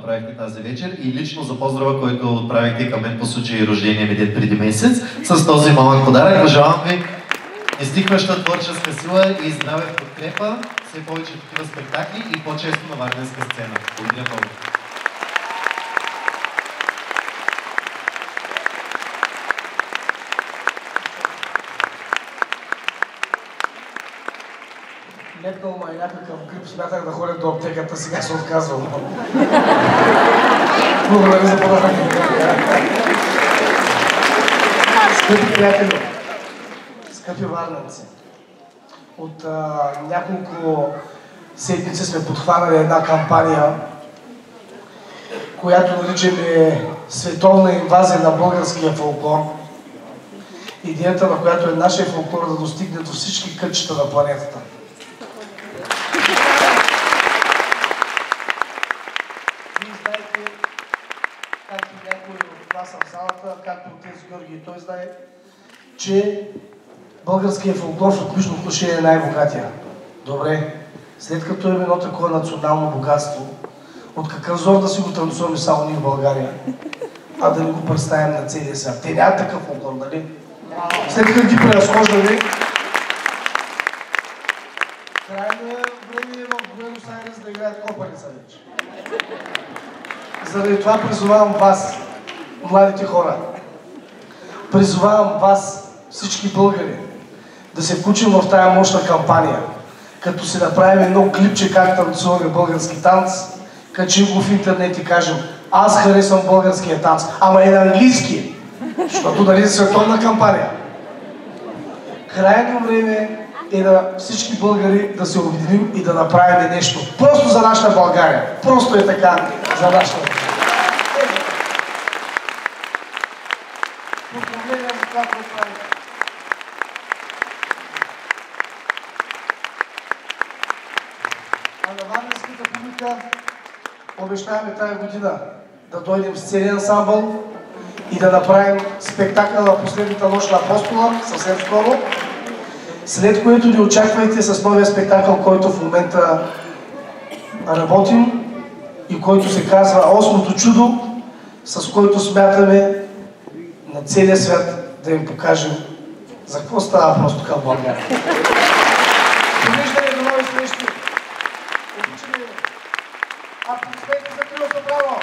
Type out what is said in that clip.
направихте тази вечер и лично за поздрава, който отправихте към мен по случай рождения ми ден преди месец. С този малък подарък пожелавам ви нестихваща творческа сила и здраве в подкрепа, все повече такива спектакли и по-често на варненска сцена. Благодаря много. Лепнал ма е някакъв грип, смятах да ходя до аптеката, сега се отказвам. Благодаря за подарък. Скъпи приятели, скъпи варненци, от няколко седмици сме подхванали една кампания, която наричаме световна инвазия на българския фолклор. Идеята на която е нашия фолклор да достигне до всички кътчета на планетата. В залата, както от тези Георги и той знае, че българският фолклор в етнично отношение е най-богатия. Добре, след като имаме едно такова национално богатство, от какъв зор да си го танцуваме само ние в България, а да не го представим на целия свят? Те нямат такъв фолклор, нали? След като ги преразхождаме, крайно време е в Буенос Айрес да играят копаница вече. Заради това призовавам вас, младите хора, призовавам вас, всички българи, да се включим в тая мощна кампания, като се направим едно клипче как танцуваме български танц, качим го в интернет и кажем: аз харесвам българския танц, ама и на английски, защото дали е световна кампания. Крайно време е на всички българи да се обединим и да направим нещо. Просто за нашата България. Просто е така за нашата България. А на варненската публика обещаваме тази година да дойдем с целия ансамбъл и да направим спектакъл на последната нощ на Апостола съвсем скоро. След което ни очаквайте с новия спектакъл, който в момента работим и който се казва Осмото чудо, с който смятаме на целия свят да им покажем за какво става просто към България. Довиждане, до нови срещи! Обичаме! Аплодисменти за Крилото, браво!